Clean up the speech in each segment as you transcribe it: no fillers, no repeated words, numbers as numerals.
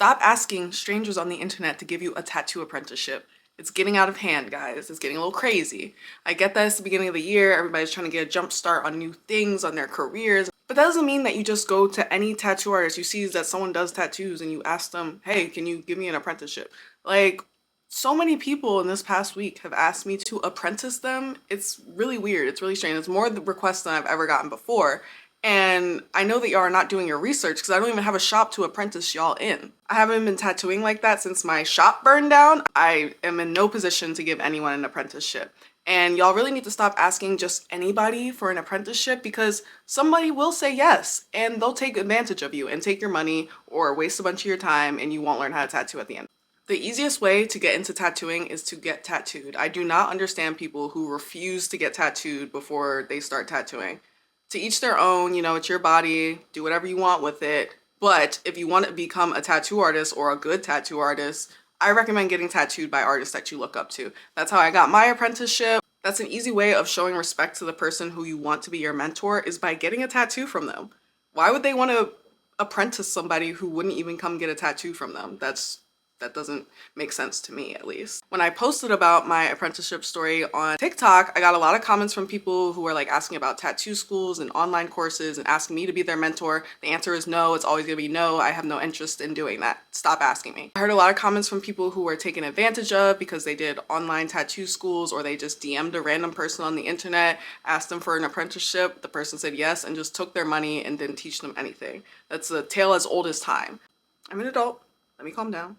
Stop asking strangers on the internet to give you a tattoo apprenticeship. It's getting out of hand, guys. It's getting a little crazy. I get that it's the beginning of the year. Everybody's trying to get a jump start on new things, on their careers. But that doesn't mean that you just go to any tattoo artist you see that someone does tattoos and you ask them, hey, can you give me an apprenticeship? Like, so many people in this past week have asked me to apprentice them. It's really weird. It's really strange. It's more the requests than I've ever gotten before. And I know that y'all are not doing your research because I don't even have a shop to apprentice y'all in. I haven't been tattooing like that since my shop burned down. I am in no position to give anyone an apprenticeship. And y'all really need to stop asking just anybody for an apprenticeship because somebody will say yes and they'll take advantage of you and take your money or waste a bunch of your time and you won't learn how to tattoo at the end. The easiest way to get into tattooing is to get tattooed. I do not understand people who refuse to get tattooed before they start tattooing. To each their own, you know, it's your body, do whatever you want with it. But if you want to become a tattoo artist or a good tattoo artist, I recommend getting tattooed by artists that you look up to. That's how I got my apprenticeship. That's an easy way of showing respect to the person who you want to be your mentor is by getting a tattoo from them. Why would they want to apprentice somebody who wouldn't even come get a tattoo from them? That doesn't make sense to me, at least. When I posted about my apprenticeship story on TikTok, I got a lot of comments from people who were like asking about tattoo schools and online courses and asking me to be their mentor. The answer is no. It's always gonna be no. I have no interest in doing that. Stop asking me. I heard a lot of comments from people who were taken advantage of because they did online tattoo schools or they just DM'd a random person on the internet, asked them for an apprenticeship. The person said yes and just took their money and didn't teach them anything. That's a tale as old as time. I'm an adult. Let me calm down.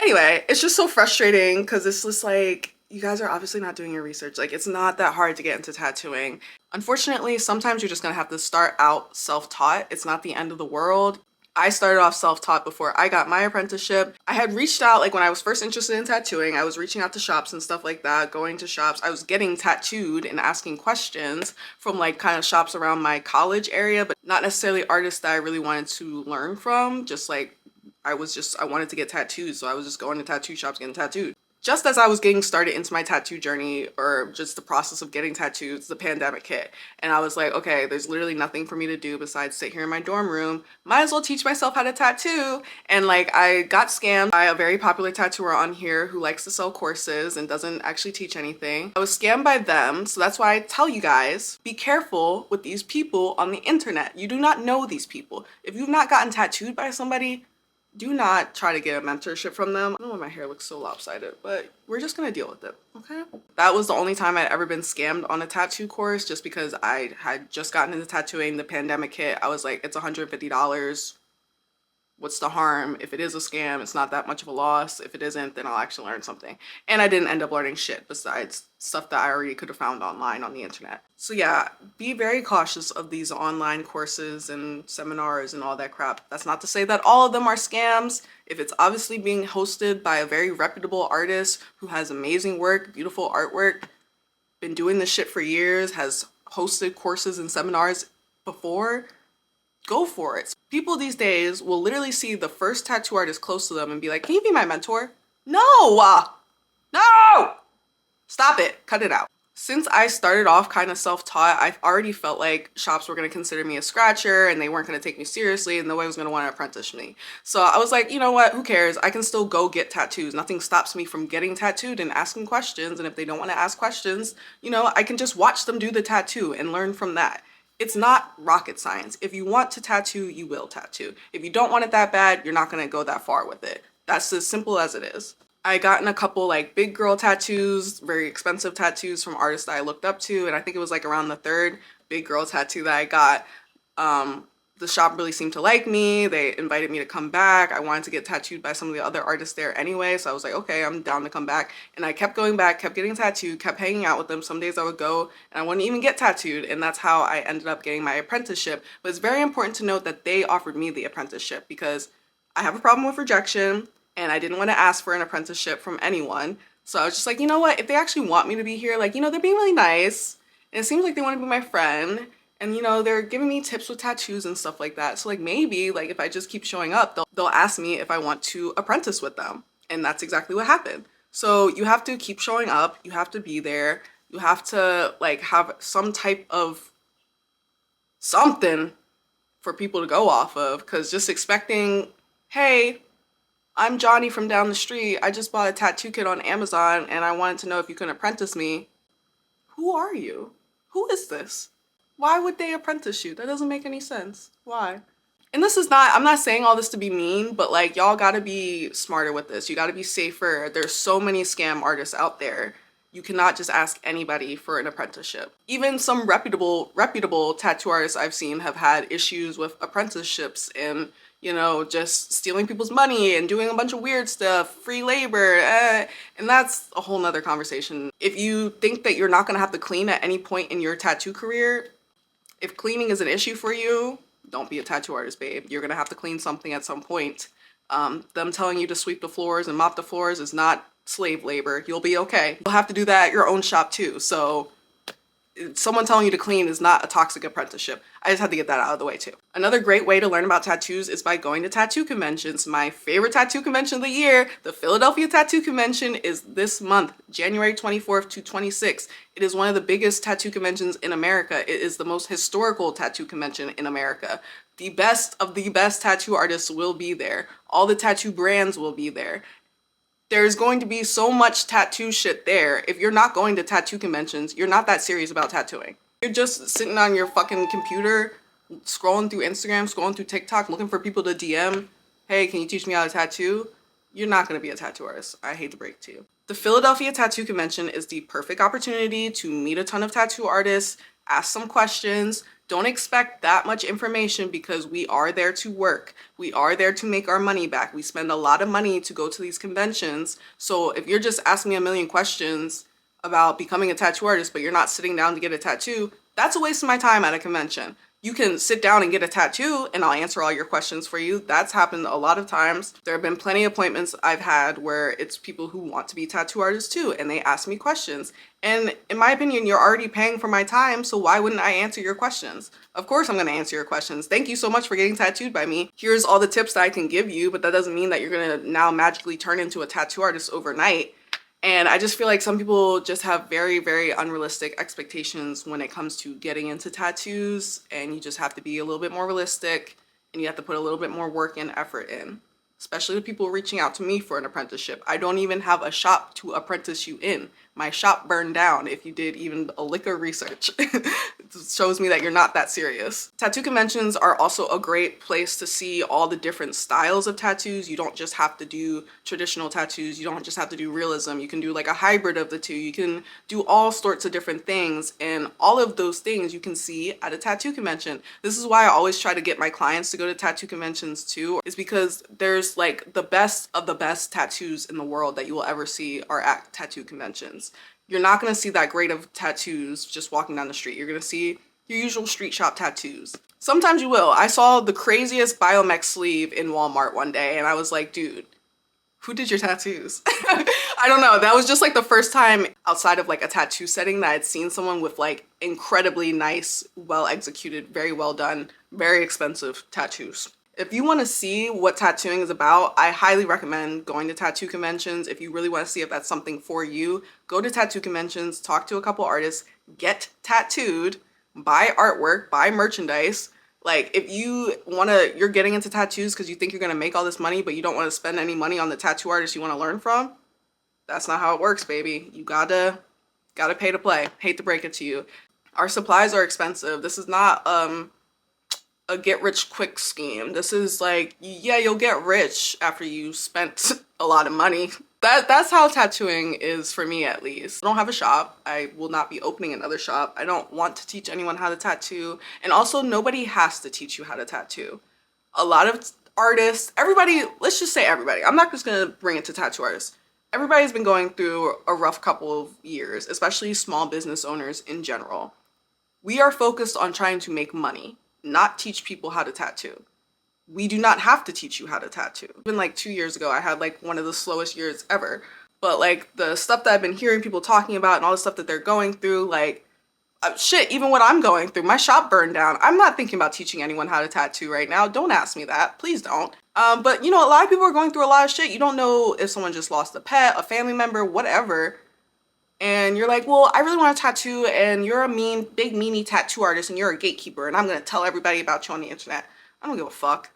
Anyway, it's just so frustrating because it's just like, you guys are obviously not doing your research. Like, it's not that hard to get into tattooing. Unfortunately, sometimes you're just gonna have to start out self-taught. It's not the end of the world. I started off self-taught before I got my apprenticeship. I had reached out, like when I was first interested in tattooing, I was reaching out to shops and stuff like that, going to shops. I was getting tattooed and asking questions from like kind of shops around my college area, but not necessarily artists that I really wanted to learn from, just like I wanted to get tattooed, so I was just going to tattoo shops getting tattooed. Just as I was getting started into my tattoo journey or just the process of getting tattoos, the pandemic hit. And I was like, okay, there's literally nothing for me to do besides sit here in my dorm room. Might as well teach myself how to tattoo. And like, I got scammed by a very popular tattooer on here who likes to sell courses and doesn't actually teach anything. I was scammed by them, so that's why I tell you guys, be careful with these people on the internet. You do not know these people. If you've not gotten tattooed by somebody, do not try to get a mentorship from them. I don't know why my hair looks so lopsided, but we're just gonna deal with it, okay? That was the only time I'd ever been scammed on a tattoo course just because I had just gotten into tattooing, the pandemic hit. I was like, it's $150. What's the harm? If it is a scam, it's not that much of a loss. If it isn't, then I'll actually learn something. And I didn't end up learning shit besides stuff that I already could have found online on the internet. So yeah, be very cautious of these online courses and seminars and all that crap. That's not to say that all of them are scams. If it's obviously being hosted by a very reputable artist who has amazing work, beautiful artwork, been doing this shit for years, has hosted courses and seminars before, go for it. People these days will literally see the first tattoo artist close to them and be like, can you be my mentor? No! No! Stop it. Cut it out. Since I started off kind of self-taught, I've already felt like shops were going to consider me a scratcher and they weren't going to take me seriously and nobody was going to want to apprentice me. So I was like, you know what? Who cares? I can still go get tattoos. Nothing stops me from getting tattooed and asking questions. And if they don't want to ask questions, you know, I can just watch them do the tattoo and learn from that. It's not rocket science. If you want to tattoo, you will tattoo. If you don't want it that bad, you're not going to go that far with it. That's as simple as it is. I gotten a couple like big girl tattoos, very expensive tattoos from artists that I looked up to, and I think it was like around the third big girl tattoo that I got. The shop really seemed to like me. They invited me to come back. I wanted to get tattooed by some of the other artists there anyway, so I was like, okay, I'm down to come back. And I kept going back, kept getting tattooed, kept hanging out with them. Some days I would go and I wouldn't even get tattooed, and that's how I ended up getting my apprenticeship. But it's very important to note that they offered me the apprenticeship because I have a problem with rejection and I didn't want to ask for an apprenticeship from anyone. So I was just like, you know what, if they actually want me to be here, like, you know, they're being really nice and it seems like they want to be my friend. And, you know, they're giving me tips with tattoos and stuff like that. So, like, maybe, like, if I just keep showing up, they'll ask me if I want to apprentice with them. And that's exactly what happened. So you have to keep showing up. You have to be there. You have to, like, have some type of something for people to go off of. Because just expecting, hey, I'm Johnny from down the street. I just bought a tattoo kit on Amazon and I wanted to know if you can apprentice me. Who are you? Who is this? Why would they apprentice you? That doesn't make any sense. Why? And this is not, I'm not saying all this to be mean, but like y'all gotta be smarter with this. You gotta be safer. There's so many scam artists out there. You cannot just ask anybody for an apprenticeship. Even some reputable tattoo artists I've seen have had issues with apprenticeships and, you know, just stealing people's money and doing a bunch of weird stuff, free labor, and that's a whole nother conversation. If you think that you're not gonna have to clean at any point in your tattoo career, if cleaning is an issue for you, don't be a tattoo artist, babe. You're gonna have to clean something at some point. Them telling you to sweep the floors and mop the floors is not slave labor. You'll be okay. You'll have to do that at your own shop too. So someone telling you to clean is not a toxic apprenticeship. I just had to get that out of the way too. Another great way to learn about tattoos is by going to tattoo conventions. My favorite tattoo convention of the year, the Philadelphia Tattoo Convention, is this month, January 24th to 26th. It is one of the biggest tattoo conventions in America. It is the most historical tattoo convention in America. The best of the best tattoo artists will be there. All the tattoo brands will be there. There's going to be so much tattoo shit there. If you're not going to tattoo conventions, you're not that serious about tattooing. You're just sitting on your fucking computer, scrolling through Instagram, scrolling through TikTok, looking for people to DM, hey, can you teach me how to tattoo? You're not gonna be a tattoo artist. I hate to break it to you. The Philadelphia Tattoo Convention is the perfect opportunity to meet a ton of tattoo artists, ask some questions. Don't expect that much information because we are there to work. We are there to make our money back. We spend a lot of money to go to these conventions. So if you're just asking me a million questions about becoming a tattoo artist, but you're not sitting down to get a tattoo, that's a waste of my time at a convention. You can sit down and get a tattoo and I'll answer all your questions for you. That's happened a lot of times. There have been plenty of appointments I've had where it's people who want to be tattoo artists too and they ask me questions. And in my opinion, you're already paying for my time, so why wouldn't I answer your questions? Of course I'm gonna answer your questions. Thank you so much for getting tattooed by me. Here's all the tips that I can give you, but that doesn't mean that you're gonna now magically turn into a tattoo artist overnight. And I just feel like some people just have very, very unrealistic expectations when it comes to getting into tattoos, and you just have to be a little bit more realistic and you have to put a little bit more work and effort in, especially the people reaching out to me for an apprenticeship. I don't even have a shop to apprentice you in. My shop burned down, if you did even a lick of research. It shows me that you're not that serious. Tattoo conventions are also a great place to see all the different styles of tattoos. You don't just have to do traditional tattoos. You don't just have to do realism. You can do like a hybrid of the two. You can do all sorts of different things, and all of those things you can see at a tattoo convention. This is why I always try to get my clients to go to tattoo conventions too, is because there's like the best of the best tattoos in the world that you will ever see are at tattoo conventions. You're not going to see that great of tattoos just walking down the street. You're going to see your usual street shop tattoos. Sometimes you will. I saw the craziest biomech sleeve in Walmart one day and I was like, dude, who did your tattoos? I don't know. That was just like the first time outside of like a tattoo setting that I'd seen someone with like incredibly nice, well executed, very well done, very expensive tattoos. If you want to see what tattooing is about, I highly recommend going to tattoo conventions. If you really want to see if that's something for you, go to tattoo conventions, talk to a couple artists, get tattooed, buy artwork, buy merchandise. Like if you're getting into tattoos because you think you're going to make all this money, but you don't want to spend any money on the tattoo artist you want to learn from, that's not how it works, baby. You gotta pay to play. Hate to break it to you. Our supplies are expensive. This is not a get rich quick scheme. This is like, yeah, you'll get rich after you spent a lot of money. That's how tattooing is for me, at least. I don't have a shop. I will not be opening another shop. I don't want to teach anyone how to tattoo. And also nobody has to teach you how to tattoo. A lot of artists, everybody, let's just say everybody. I'm not just gonna bring it to tattoo artists. Everybody's been going through a rough couple of years, especially small business owners in general. We are focused on trying to make money, not teach people how to tattoo. We do not have to teach you how to tattoo. Even like 2 years ago, I had like one of the slowest years ever. But like the stuff that I've been hearing people talking about and all the stuff that they're going through, like shit, even what I'm going through, my shop burned down. I'm not thinking about teaching anyone how to tattoo right now. Don't ask me that, please don't. But you know, a lot of people are going through a lot of shit. You don't know if someone just lost a pet, a family member, whatever. And you're like, well, I really want to tattoo and you're a big meanie tattoo artist and you're a gatekeeper and I'm going to tell everybody about you on the internet. I don't give a fuck.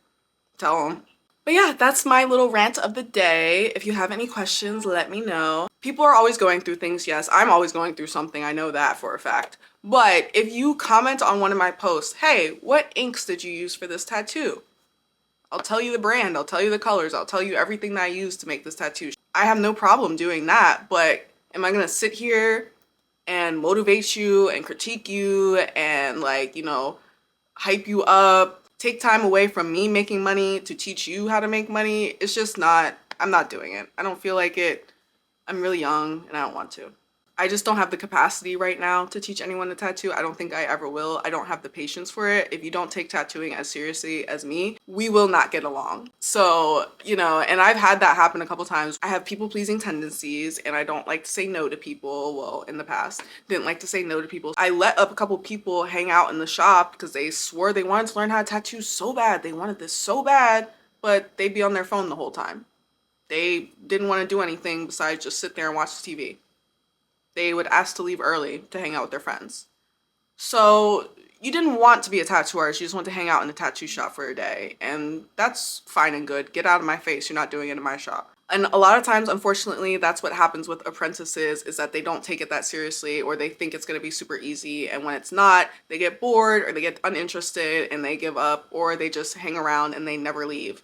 Tell them. But yeah, that's my little rant of the day. If you have any questions, let me know. People are always going through things. Yes, I'm always going through something. I know that for a fact. But if you comment on one of my posts, hey, what inks did you use for this tattoo? I'll tell you the brand, I'll tell you the colors, I'll tell you everything that I used to make this tattoo. I have no problem doing that, but am I gonna sit here and motivate you and critique you and like, hype you up, take time away from me making money to teach you how to make money? It's just not, I'm not doing it. I don't feel like it. I'm really young and I don't want to. I just don't have the capacity right now to teach anyone to tattoo. I don't think I ever will. I don't have the patience for it. If you don't take tattooing as seriously as me, we will not get along. So, and I've had that happen a couple times. I have people pleasing tendencies and I don't like to say no to people. Well, in the past, didn't like to say no to people. I let up a couple people hang out in the shop because they swore they wanted to learn how to tattoo so bad. They wanted this so bad, but they'd be on their phone the whole time. They didn't want to do anything besides just sit there and watch the TV. They would ask to leave early to hang out with their friends. So you didn't want to be a tattoo artist, you just want to hang out in a tattoo shop for a day. And that's fine and good. Get out of my face, you're not doing it in my shop. And a lot of times, unfortunately, that's what happens with apprentices, is that they don't take it that seriously, or they think it's gonna be super easy, and when it's not, they get bored or they get uninterested and they give up, or they just hang around and they never leave.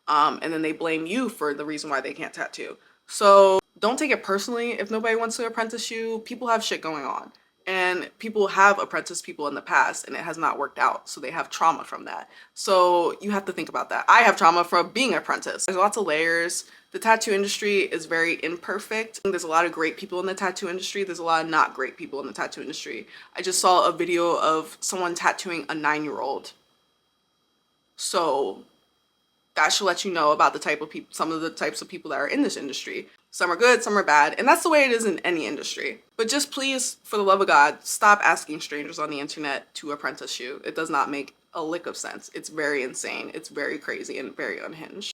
And then they blame you for the reason why they can't tattoo. So don't take it personally if nobody wants to apprentice you. People have shit going on. And people have apprenticed people in the past and it has not worked out. So they have trauma from that. So you have to think about that. I have trauma from being an apprentice. There's lots of layers. The tattoo industry is very imperfect. There's a lot of great people in the tattoo industry. There's a lot of not great people in the tattoo industry. I just saw a video of someone tattooing a 9-year-old. So that should let you know about the type of people, some of the types of people that are in this industry. Some are good, some are bad, and that's the way it is in any industry. But just please, for the love of God, stop asking strangers on the internet to apprentice you. It does not make a lick of sense. It's very insane. It's very crazy and very unhinged.